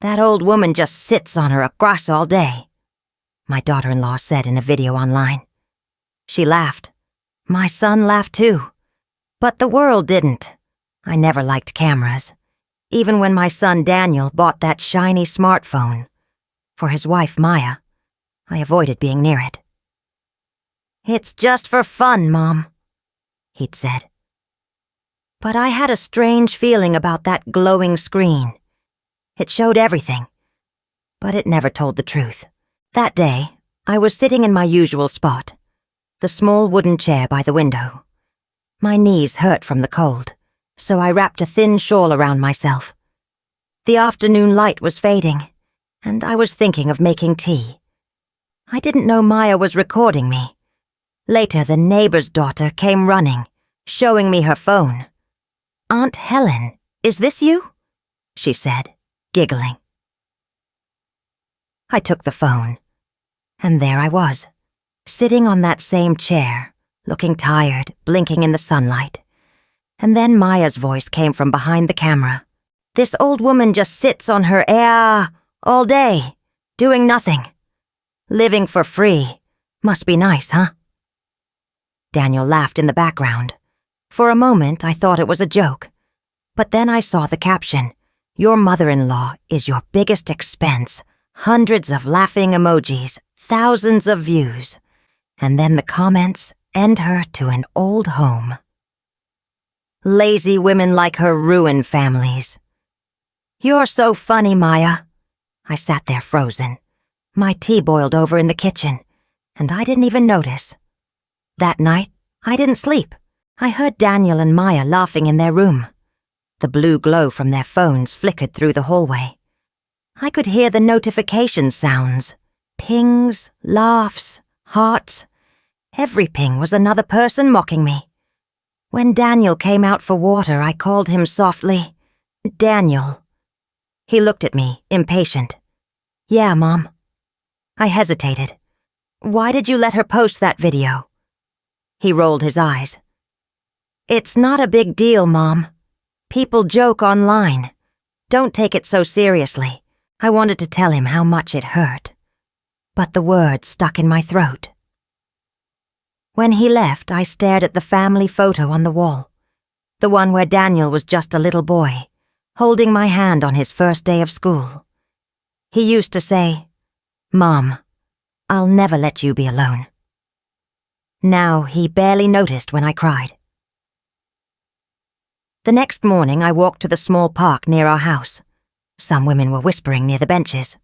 "That old woman just sits on her grass all day," my daughter-in-law said in a video online. She laughed. My son laughed too. But the world didn't. I never liked cameras, even when my son Daniel bought that shiny smartphone. For his wife Maya, I avoided being near it. "It's just for fun, Mom," he'd said. But I had a strange feeling about that glowing screen. It showed everything, but it never told the truth. That day, I was sitting in my usual spot, the small wooden chair by the window. My knees hurt from the cold, so I wrapped a thin shawl around myself. The afternoon light was fading, and I was thinking of making tea. I didn't know Maya was recording me. Later, the neighbor's daughter came running, showing me her phone. "Aunt Helen, is this you?" she said, giggling. I took the phone, and there I was, sitting on that same chair, looking tired, blinking in the sunlight. And then Maya's voice came from behind the camera. "This old woman just sits on her all day, doing nothing. Living for free. Must be nice, huh?" Daniel laughed in the background. For a moment, I thought it was a joke. But then I saw the caption, "Your mother-in-law is your biggest expense. Hundreds of laughing emojis, thousands of views." And then the comments, "End her to an old home. Lazy women like her ruin families." "You're so funny, Maya." I sat there frozen. My tea boiled over in the kitchen, and I didn't even notice. That night, I didn't sleep. I heard Daniel and Maya laughing in their room. The blue glow from their phones flickered through the hallway. I could hear the notification sounds. Pings, laughs, hearts. Every ping was another person mocking me. When Daniel came out for water, I called him softly, "Daniel." He looked at me, impatient. "Yeah, Mom." I hesitated. "Why did you let her post that video?" He rolled his eyes. "It's not a big deal, Mom. People joke online. Don't take it so seriously." I wanted to tell him how much it hurt, but the words stuck in my throat. When he left, I stared at the family photo on the wall, the one where Daniel was just a little boy, holding my hand on his first day of school. He used to say, "Mom, I'll never let you be alone." Now he barely noticed when I cried. The next morning, I walked to the small park near our house. Some women were whispering near the benches.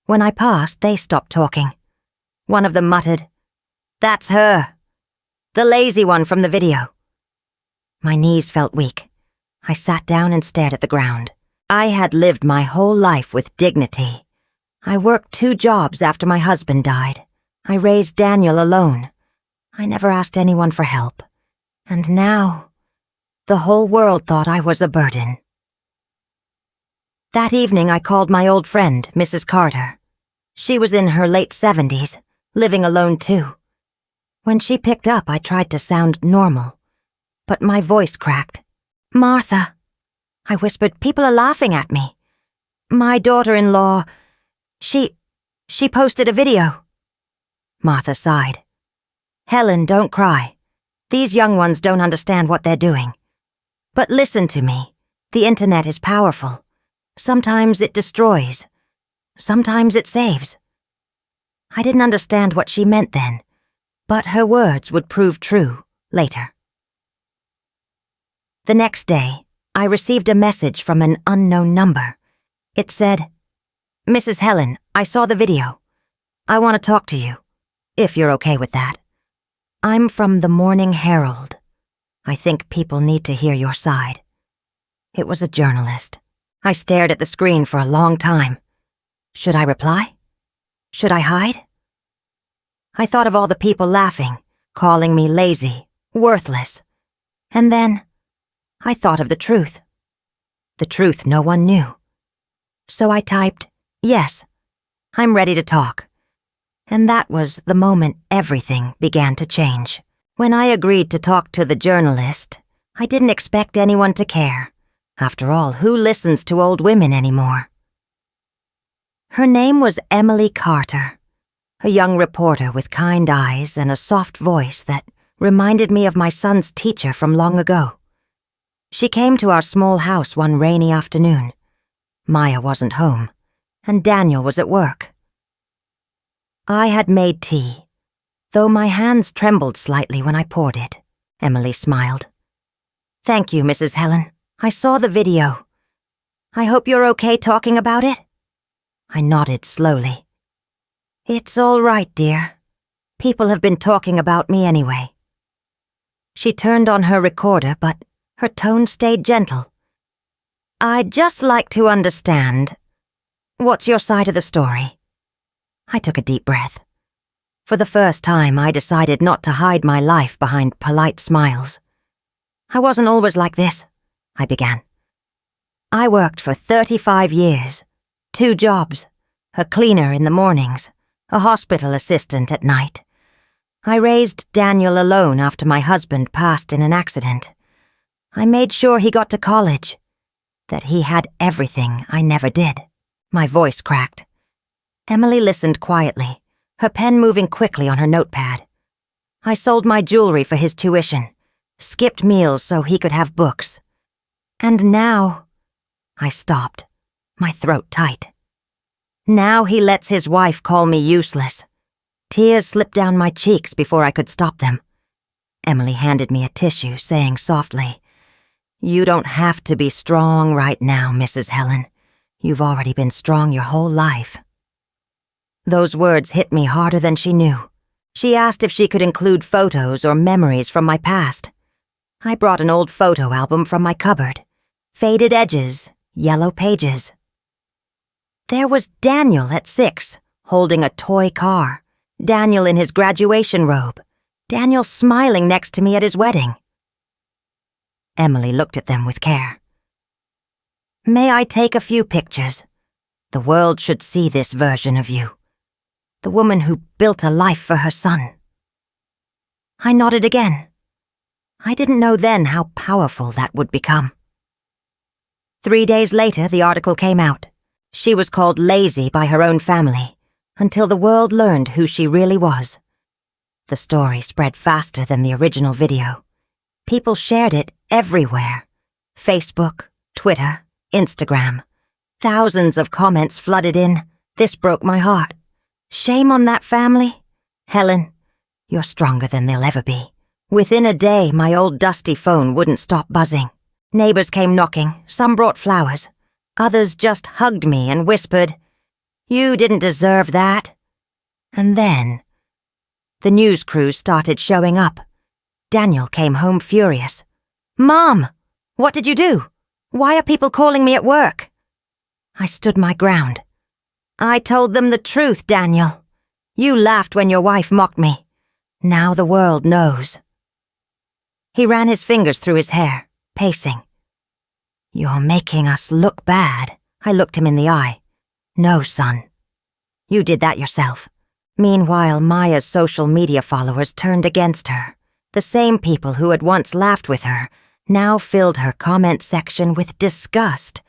When I passed, they stopped talking. One of them muttered, "That's her. The lazy one from the video." My knees felt weak. I sat down and stared at the ground. I had lived my whole life with dignity. I worked 2 jobs after my husband died. I raised Daniel alone. I never asked anyone for help. And now, the whole world thought I was a burden. That evening, I called my old friend, Mrs. Carter. She was in her late 70s, living alone too. When she picked up, I tried to sound normal, but my voice cracked. "Martha," I whispered, "people are laughing at me. My daughter-in-law, she posted a video." Martha sighed. "Helen, don't cry. These young ones don't understand what they're doing. But listen to me. The internet is powerful. Sometimes it destroys. Sometimes it saves." I didn't understand what she meant then, but her words would prove true later. The next day, I received a message from an unknown number. It said, "Mrs. Helen, I saw the video. I want to talk to you, if you're okay with that. I'm from the Morning Herald. I think people need to hear your side." It was a journalist. I stared at the screen for a long time. Should I reply? Should I hide? I thought of all the people laughing, calling me lazy, worthless. And then, I thought of the truth. The truth no one knew. So I typed, "Yes, I'm ready to talk." And that was the moment everything began to change. When I agreed to talk to the journalist, I didn't expect anyone to care. After all, who listens to old women anymore? Her name was Emily Carter, a young reporter with kind eyes and a soft voice that reminded me of my son's teacher from long ago. She came to our small house one rainy afternoon. Maya wasn't home, and Daniel was at work. I had made tea, though my hands trembled slightly when I poured it. Emily smiled. "Thank you, Mrs. Helen. I saw the video. I hope you're okay talking about it?" I nodded slowly. "It's all right, dear. People have been talking about me anyway." She turned on her recorder, but her tone stayed gentle. "I'd just like to understand. What's your side of the story?" I took a deep breath. For the first time, I decided not to hide my life behind polite smiles. "I wasn't always like this," I began. "I worked for 35 years, 2 jobs, a cleaner in the mornings, a hospital assistant at night. I raised Daniel alone after my husband passed in an accident. I made sure he got to college, that he had everything I never did." My voice cracked. Emily listened quietly, her pen moving quickly on her notepad. "I sold my jewelry for his tuition, skipped meals so he could have books. And now—" I stopped, my throat tight. "Now he lets his wife call me useless." Tears slipped down my cheeks before I could stop them. Emily handed me a tissue, saying softly, "You don't have to be strong right now, Mrs. Helen. You've already been strong your whole life." Those words hit me harder than she knew. She asked if she could include photos or memories from my past. I brought an old photo album from my cupboard. Faded edges, yellow pages. There was Daniel at 6, holding a toy car. Daniel in his graduation robe. Daniel smiling next to me at his wedding. Emily looked at them with care. "May I take a few pictures? The world should see this version of you. The woman who built a life for her son." I nodded again. I didn't know then how powerful that would become. 3 days later, the article came out. She was called lazy by her own family, until the world learned who she really was. The story spread faster than the original video. People shared it everywhere. Facebook, Twitter, Instagram. Thousands of comments flooded in. This broke my heart. "Shame on that family. Helen, you're stronger than they'll ever be." Within a day, my old dusty phone wouldn't stop buzzing. Neighbors came knocking, some brought flowers. Others just hugged me and whispered, "You didn't deserve that." And then, the news crews started showing up. Daniel came home furious. "Mom, what did you do? Why are people calling me at work?" I stood my ground. "I told them the truth, Daniel. You laughed when your wife mocked me. Now the world knows." He ran his fingers through his hair, pacing. "You're making us look bad." I looked him in the eye. "No, son. You did that yourself." Meanwhile, Maya's social media followers turned against her. The same people who had once laughed with her now filled her comment section with disgust.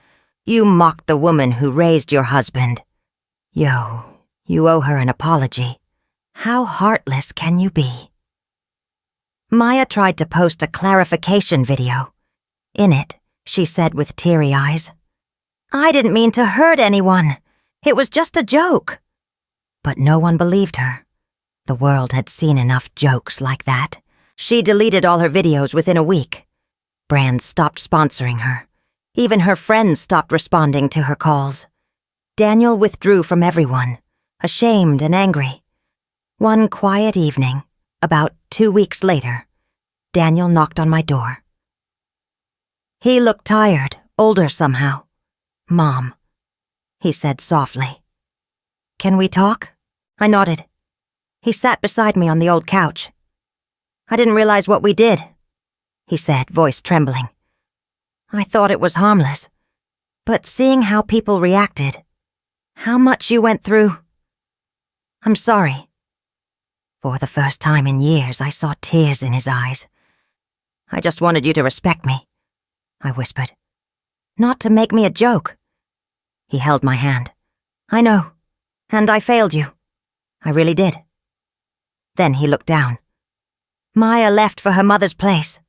"You mocked the woman who raised your husband. Yo, you owe her an apology. How heartless can you be?" Maya tried to post a clarification video. In it, she said with teary eyes, "I didn't mean to hurt anyone. It was just a joke." But no one believed her. The world had seen enough jokes like that. She deleted all her videos within a week. Brands stopped sponsoring her. Even her friends stopped responding to her calls. Daniel withdrew from everyone, ashamed and angry. One quiet evening, about 2 weeks later, Daniel knocked on my door. He looked tired, older somehow. "Mom," he said softly. "Can we talk?" I nodded. He sat beside me on the old couch. "I didn't realize what we did," he said, voice trembling. "I thought it was harmless. But seeing how people reacted, how much you went through, I'm sorry." For the first time in years, I saw tears in his eyes. "I just wanted you to respect me," I whispered. "Not to make me a joke." He held my hand. "I know. And I failed you. I really did. Then he looked down. Maya left for her mother's place.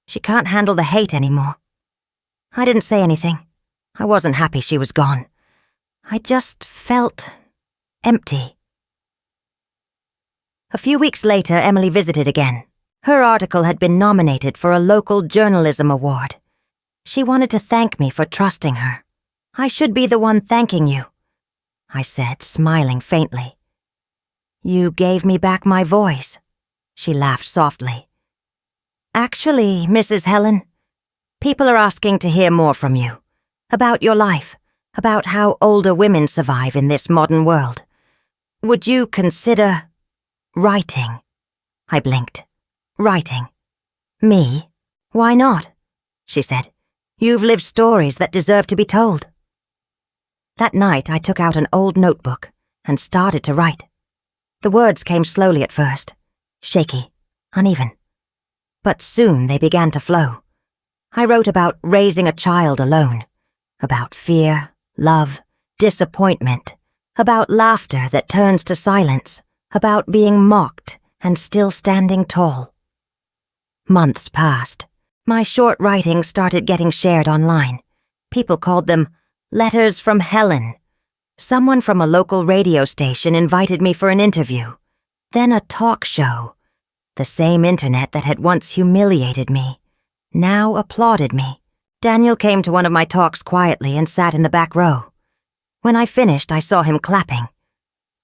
She can't handle the hate anymore. I didn't say anything. I wasn't happy she was gone. I just felt empty. A few weeks later, Emily visited again. Her article had been nominated for a local journalism award. She wanted to thank me for trusting her. I should be the one thanking you, I said, smiling faintly. You gave me back my voice, she laughed softly. Actually, Mrs. Helen, people are asking to hear more from you. About your life, about how older women survive in this modern world. Would you consider writing? I blinked. Writing. Me? Why not? She said. You've lived stories that deserve to be told. That night I took out an old notebook and started to write. The words came slowly at first, shaky, uneven. But soon they began to flow. I wrote about raising a child alone, about fear, love, disappointment, about laughter that turns to silence, about being mocked and still standing tall. Months passed. My short writings started getting shared online. People called them Letters from Helen. Someone from a local radio station invited me for an interview. Then a talk show. The same internet that had once humiliated me now applauded me. Daniel came to one of my talks quietly and sat in the back row. When I finished, I saw him clapping.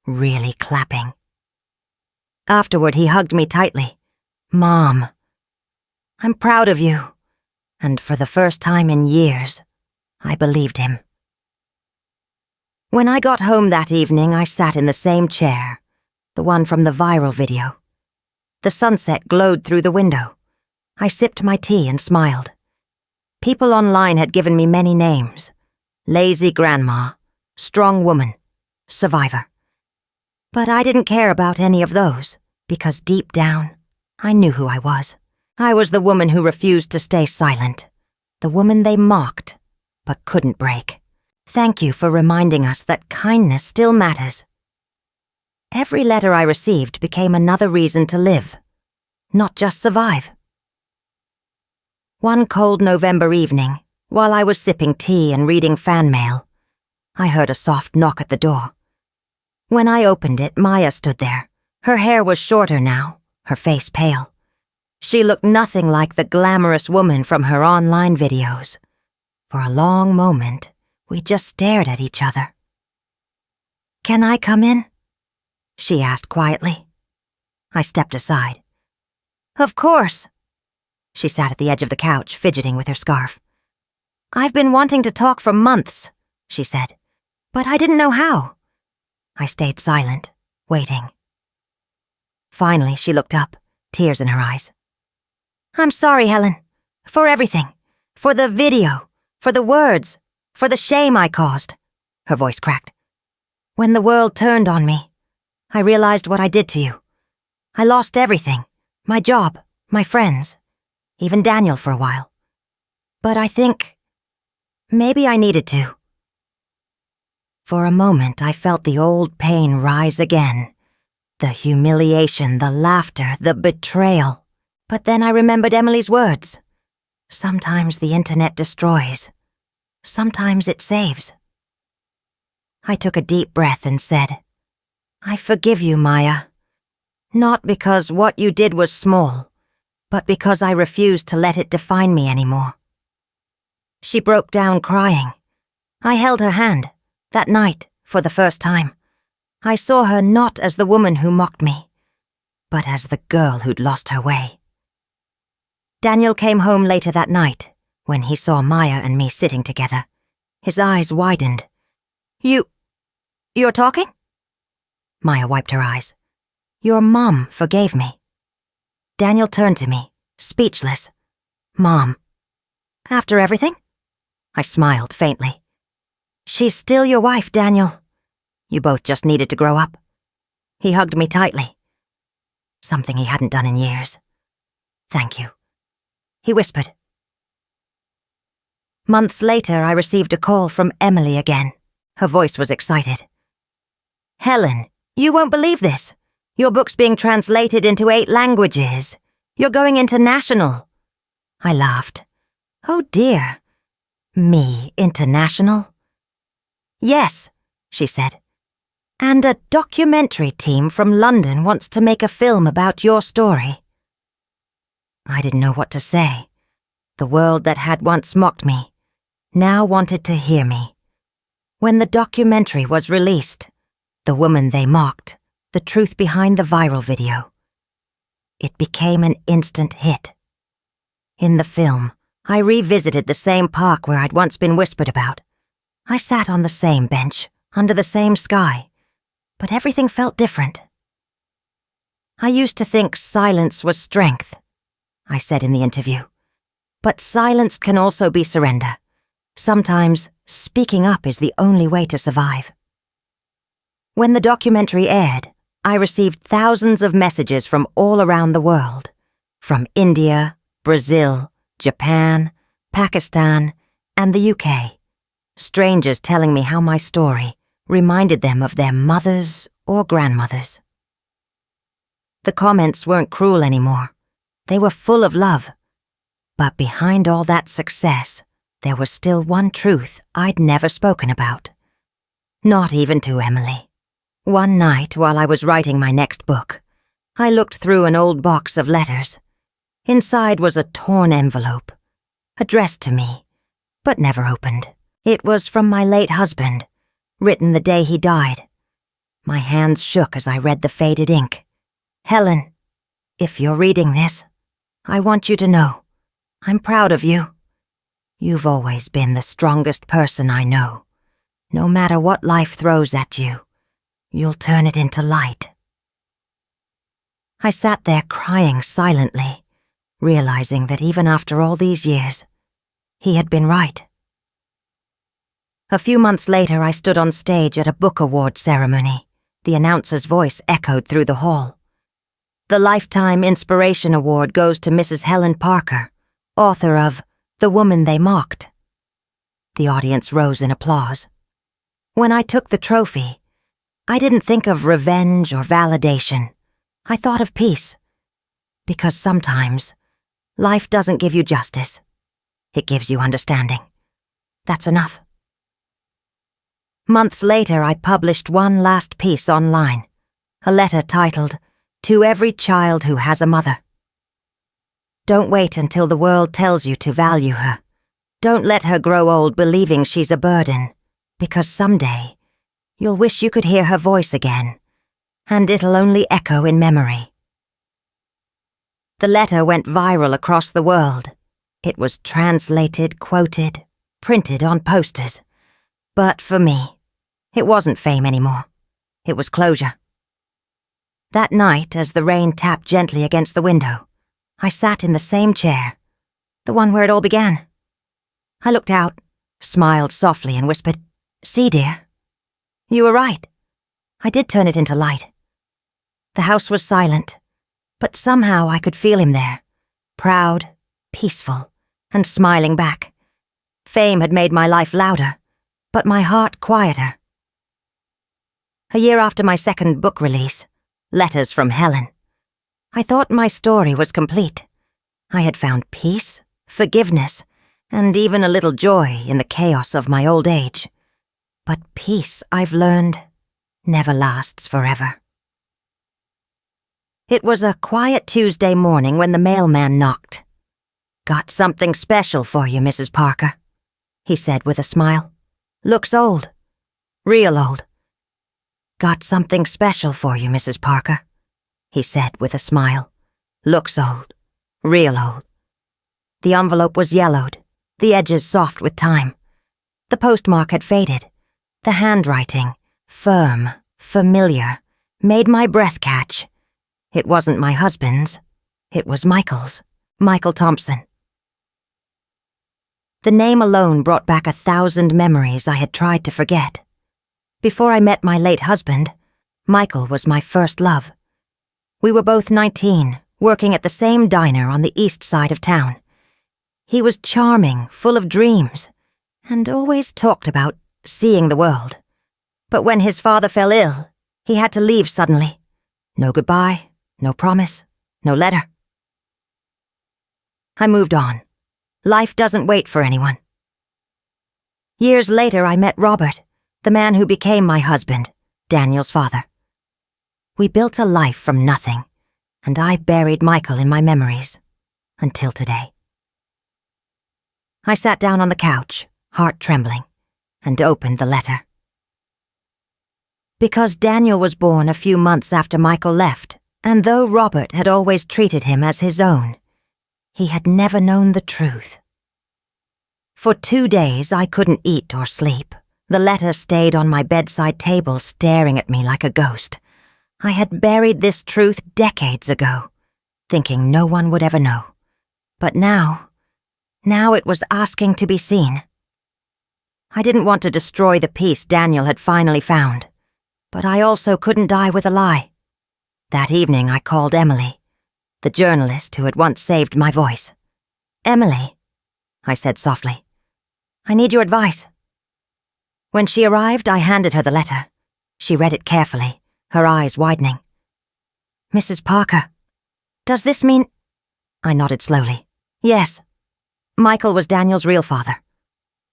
Really clapping. Afterward, he hugged me tightly. Mom, I'm proud of you. And for the first time in years, I believed him. When I got home that evening, I sat in the same chair, the one from the viral video. The sunset glowed through the window. I sipped my tea and smiled. People online had given me many names. Lazy grandma, strong woman, survivor. But I didn't care about any of those, because deep down, I knew who I was. I was the woman who refused to stay silent. The woman they mocked, but couldn't break. Thank you for reminding us that kindness still matters. Every letter I received became another reason to live, not just survive. One cold November evening, while I was sipping tea and reading fan mail, I heard a soft knock at the door. When I opened it, Maya stood there. Her hair was shorter now, her face pale. She looked nothing like the glamorous woman from her online videos. For a long moment, we just stared at each other. "Can I come in?" she asked quietly. I stepped aside. "Of course." She sat at the edge of the couch, fidgeting with her scarf. "I've been wanting to talk for months," she said, "but I didn't know how." I stayed silent, waiting. Finally, she looked up, tears in her eyes. "I'm sorry, Helen, for everything, for the video, for the words, for the shame I caused," her voice cracked. "When the world turned on me, I realized what I did to you. I lost everything, my job, my friends, even Daniel for a while. But I think maybe I needed to." For a moment, I felt the old pain rise again. The humiliation, the laughter, the betrayal. But then I remembered Emily's words. Sometimes the internet destroys. Sometimes it saves. I took a deep breath and said, "I forgive you, Maya. Not because what you did was small, but because I refused to let it define me anymore." She broke down crying. I held her hand, that night, for the first time. I saw her not as the woman who mocked me, but as the girl who'd lost her way. Daniel came home later that night, when he saw Maya and me sitting together. His eyes widened. You're talking?" Maya wiped her eyes. "Your mom forgave me." Daniel turned to me, speechless. "Mom, after everything?" I smiled faintly. "She's still your wife, Daniel. You both just needed to grow up." He hugged me tightly. Something he hadn't done in years. "Thank you," he whispered. Months later, I received a call from Emily again. Her voice was excited. "Helen, you won't believe this. Your book's being translated into 8 languages. You're going international." I laughed. "Oh dear. Me international?" "Yes," she said. "And a documentary team from London wants to make a film about your story." I didn't know what to say. The world that had once mocked me now wanted to hear me. When the documentary was released, The Woman They Mocked, the truth behind the viral video, it became an instant hit. In the film, I revisited the same park where I'd once been whispered about. I sat on the same bench, under the same sky, but everything felt different. "I used to think silence was strength," I said in the interview. "But silence can also be surrender. Sometimes speaking up is the only way to survive." When the documentary aired, I received thousands of messages from all around the world, from India, Brazil, Japan, Pakistan, and the UK. Strangers telling me how my story reminded them of their mothers or grandmothers. The comments weren't cruel anymore. They were full of love. But behind all that success, there was still one truth I'd never spoken about. Not even to Emily. One night while I was writing my next book, I looked through an old box of letters. Inside was a torn envelope, addressed to me, but never opened. It was from my late husband, written the day he died. My hands shook as I read the faded ink. "Helen, if you're reading this, I want you to know I'm proud of you. You've always been the strongest person I know. No matter what life throws at you, you'll turn it into light." I sat there crying silently, realizing that even after all these years, he had been right. A few months later, I stood on stage at a book award ceremony. The announcer's voice echoed through the hall. "The Lifetime Inspiration Award goes to Mrs. Helen Parker, author of The Woman They Mocked." The audience rose in applause. When I took the trophy, I didn't think of revenge or validation. I thought of peace. Because sometimes, life doesn't give you justice. It gives you understanding. That's enough. Months later, I published one last piece online, a letter titled, "To Every Child Who Has a Mother." Don't wait until the world tells you to value her. Don't let her grow old believing she's a burden, because someday you'll wish you could hear her voice again, and it'll only echo in memory. The letter went viral across the world. It was translated, quoted, printed on posters. But for me, it wasn't fame anymore. It was closure. That night, as the rain tapped gently against the window, I sat in the same chair, the one where it all began. I looked out, smiled softly and whispered, "See, dear, you were right. I did turn it into light." The house was silent, but somehow I could feel him there, proud, peaceful, and smiling back. Fame had made my life louder, but my heart quieter. A year after my second book release, Letters from Helen, I thought my story was complete. I had found peace, forgiveness, and even a little joy in the chaos of my old age. But peace, I've learned, never lasts forever. It was a quiet Tuesday morning when the mailman knocked. "Got something special for you, Mrs. Parker," he said with a smile. "Looks old. Real old." "Got something special for you, Mrs. Parker," he said with a smile. "Looks old. Real old." The envelope was yellowed, the edges soft with time. The postmark had faded. The handwriting, firm, familiar, made my breath catch. It wasn't my husband's. It was Michael's. Michael Thompson. The name alone brought back 1,000 memories I had tried to forget. Before I met my late husband, Michael was my first love. We were both 19, working at the same diner on the east side of town. He was charming, full of dreams, and always talked about seeing the world. But when his father fell ill, He had to leave suddenly. No goodbye, no promise, no letter. I moved on. Life doesn't wait for anyone. Years later, I met Robert, the man who became my husband, Daniel's father. We built a life from nothing, and I buried Michael in my memories, until today. I sat down on the couch, heart trembling, and opened the letter. Because Daniel was born a few months after Michael left, and though Robert had always treated him as his own, he had never known the truth. For 2 days I couldn't eat or sleep. The letter stayed on my bedside table staring at me like a ghost. I had buried this truth decades ago, thinking no one would ever know. But now it was asking to be seen. I didn't want to destroy the peace Daniel had finally found, but I also couldn't die with a lie. That evening I called Emily, the journalist who had once saved my voice. "Emily," I said softly, "I need your advice." When she arrived, I handed her the letter. She read it carefully, her eyes widening. "Mrs. Parker, does this mean—" I nodded slowly. "Yes. Michael was Daniel's real father.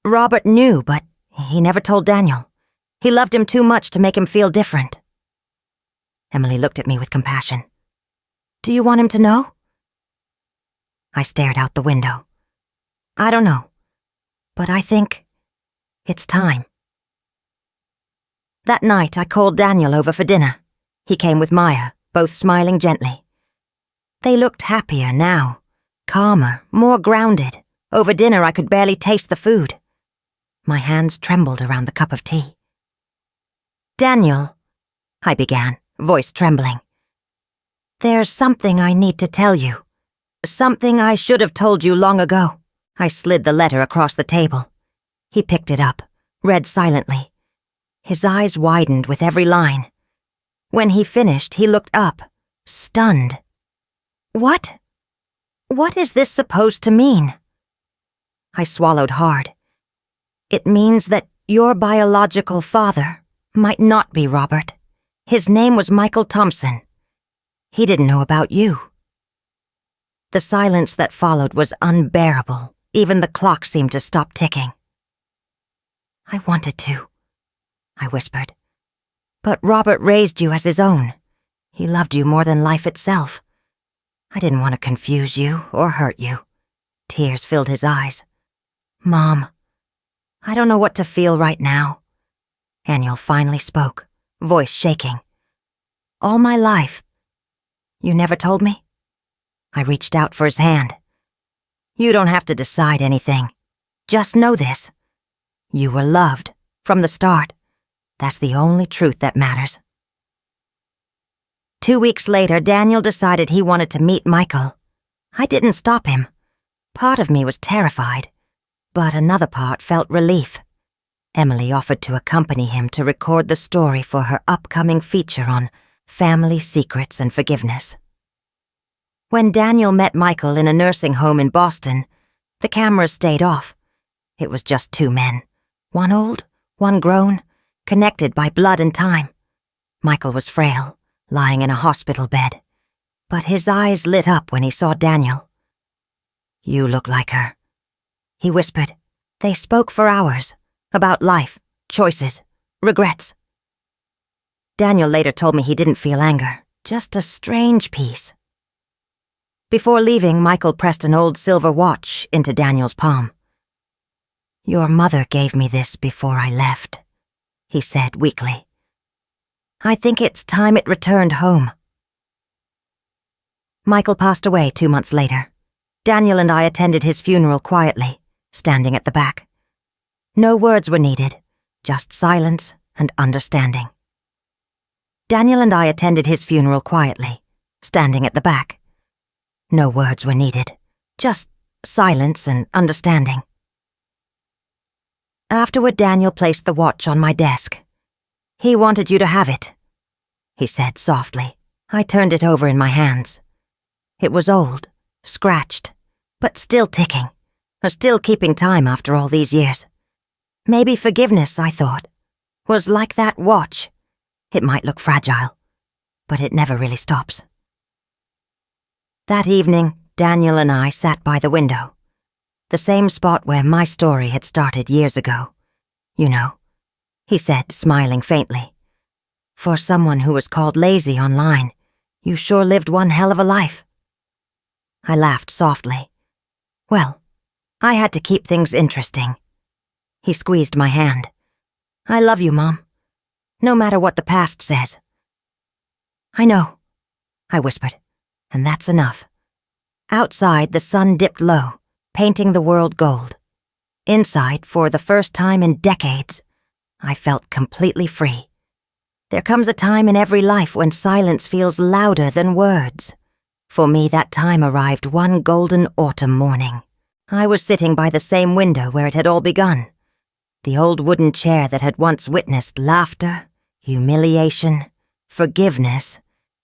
Robert knew, but he never told Daniel. He loved him too much to make him feel different." Emily looked at me with compassion. "Do you want him to know?" I stared out the window. "I don't know, but I think it's time." That night I called Daniel over for dinner. He came with Maya, both smiling gently. They looked happier now, calmer, more grounded. Over dinner I could barely taste the food. My hands trembled around the cup of tea. "Daniel," I began, voice trembling. "There's something I need to tell you. Something I should have told you long ago." I slid the letter across the table. He picked it up, read silently. His eyes widened with every line. When he finished, he looked up, stunned. "What? What is this supposed to mean?" I swallowed hard. "It means that your biological father might not be Robert. His name was Michael Thompson. He didn't know about you." The silence that followed was unbearable. Even the clock seemed to stop ticking. "I wanted to," I whispered. "But Robert raised you as his own. He loved you more than life itself. I didn't want to confuse you or hurt you." Tears filled his eyes. "Mom, I don't know what to feel right now." Daniel finally spoke, voice shaking. "All my life. You never told me?" I reached out for his hand. "You don't have to decide anything. Just know this. You were loved, from the start. That's the only truth that matters." 2 weeks later, Daniel decided he wanted to meet Michael. I didn't stop him. Part of me was terrified, but another part felt relief. Emily offered to accompany him to record the story for her upcoming feature on family secrets and forgiveness. When Daniel met Michael in a nursing home in Boston, the cameras stayed off. It was just 2 men, one old, one grown, connected by blood and time. Michael was frail, lying in a hospital bed, but his eyes lit up when he saw Daniel. "You look like her," he whispered. They spoke for hours, about life, choices, regrets. Daniel later told me he didn't feel anger, just a strange peace. Before leaving, Michael pressed an old silver watch into Daniel's palm. "Your mother gave me this before I left," he said weakly. "I think it's time it returned home." Michael passed away 2 months later. Daniel and I attended his funeral quietly, standing at the back. No words were needed, just silence and understanding. Daniel and I attended his funeral quietly, standing at the back. No words were needed, just silence and understanding. Afterward, Daniel placed the watch on my desk. "He wanted you to have it," he said softly. I turned it over in my hands. It was old, scratched, but still ticking, or still keeping time after all these years. Maybe forgiveness, I thought, was like that watch. It might look fragile, but it never really stops. That evening, Daniel and I sat by the window, the same spot where my story had started years ago. You know, he said, smiling faintly. For someone who was called lazy online, you sure lived one hell of a life. I laughed softly. Well, I had to keep things interesting. He squeezed my hand. I love you, Mom. No matter what the past says. I know, I whispered, and that's enough. Outside, the sun dipped low, painting the world gold. Inside, for the first time in decades, I felt completely free. There comes a time in every life when silence feels louder than words. For me, that time arrived one golden autumn morning. I was sitting by the same window where it had all begun. The old wooden chair that had once witnessed laughter, humiliation, forgiveness,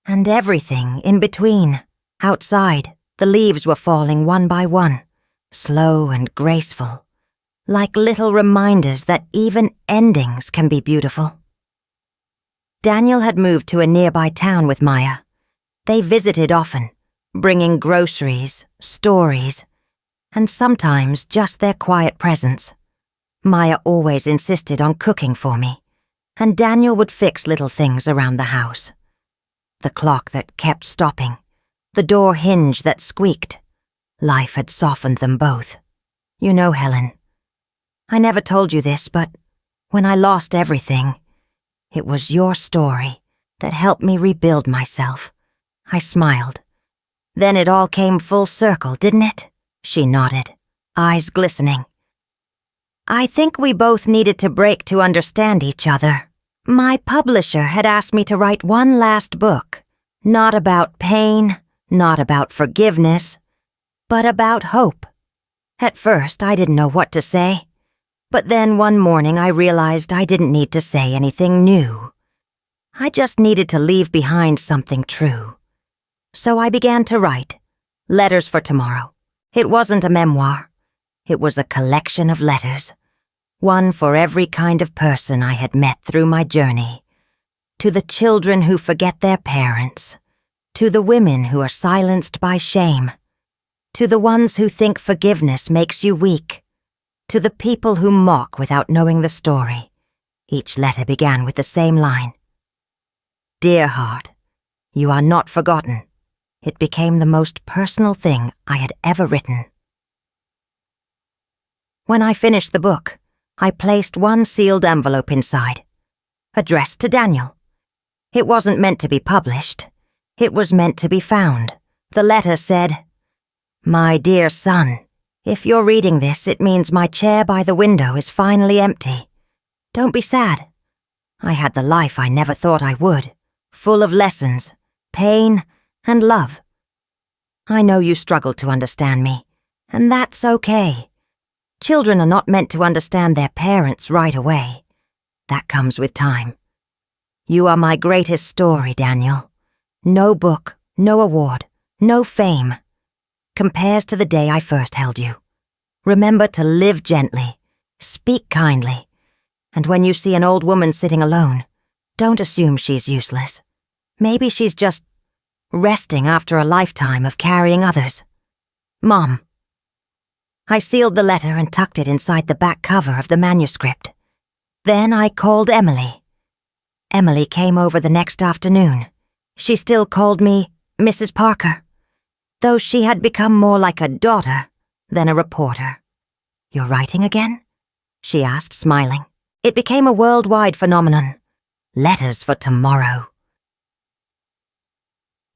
and everything in between. Outside, the leaves were falling one by one, slow and graceful, like little reminders that even endings can be beautiful. Daniel had moved to a nearby town with Maya. They visited often, bringing groceries, stories, and sometimes just their quiet presence. Maya always insisted on cooking for me, and Daniel would fix little things around the house. The clock that kept stopping, the door hinge that squeaked. Life had softened them both. You know, Helen, I never told you this, but when I lost everything, it was your story that helped me rebuild myself. I smiled. Then it all came full circle, didn't it? She nodded, eyes glistening. I think we both needed to break to understand each other. My publisher had asked me to write one last book, not about pain, not about forgiveness, but about hope. At first, I didn't know what to say, but then one morning I realized I didn't need to say anything new. I just needed to leave behind something true. So I began to write, Letters for Tomorrow. It wasn't a memoir. It was a collection of letters, one for every kind of person I had met through my journey. To the children who forget their parents, to the women who are silenced by shame, to the ones who think forgiveness makes you weak, to the people who mock without knowing the story. Each letter began with the same line. Dear heart, you are not forgotten. It became the most personal thing I had ever written. When I finished the book, I placed one sealed envelope inside, addressed to Daniel. It wasn't meant to be published. It was meant to be found. The letter said, My dear son, if you're reading this, it means my chair by the window is finally empty. Don't be sad. I had the life I never thought I would, full of lessons, pain, and love. I know you struggle to understand me, and that's okay. Children are not meant to understand their parents right away. That comes with time. You are my greatest story, Daniel. No book, no award, no fame compares to the day I first held you. Remember to live gently, speak kindly, and when you see an old woman sitting alone, don't assume she's useless. Maybe she's just resting after a lifetime of carrying others. Mom. I sealed the letter and tucked it inside the back cover of the manuscript. Then I called Emily. Emily came over the next afternoon. She still called me Mrs. Parker, though she had become more like a daughter than a reporter. You're writing again? She asked, smiling. It became a worldwide phenomenon. Letters for Tomorrow.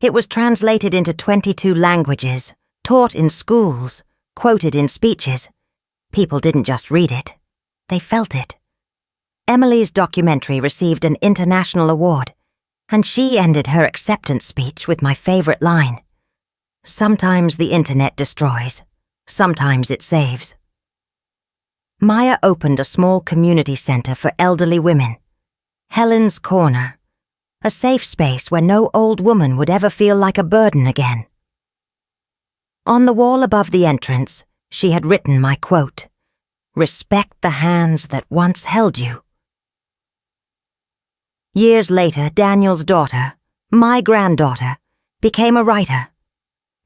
It was translated into 22 languages, taught in schools, quoted in speeches. People didn't just read it, they felt it. Emily's documentary received an international award, and she ended her acceptance speech with my favorite line. Sometimes the internet destroys, sometimes it saves. Maya opened a small community center for elderly women, Helen's Corner, a safe space where no old woman would ever feel like a burden again. On the wall above the entrance, she had written my quote, Respect the hands that once held you. Years later, Daniel's daughter, my granddaughter, became a writer.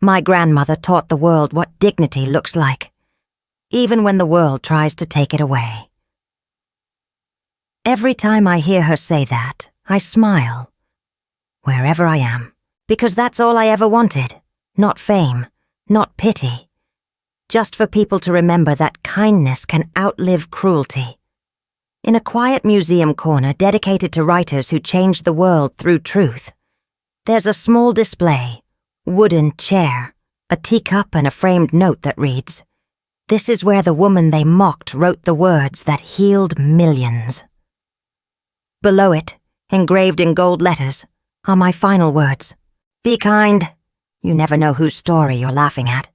My grandmother taught the world what dignity looks like, even when the world tries to take it away. Every time I hear her say that, I smile, wherever I am, because that's all I ever wanted. Not fame, not pity. Just for people to remember that kindness can outlive cruelty. In a quiet museum corner dedicated to writers who changed the world through truth, there's a small display, wooden chair, a teacup and a framed note that reads, "This is where the woman they mocked wrote the words that healed millions." Below it, engraved in gold letters, are my final words. Be kind. You never know whose story you're laughing at.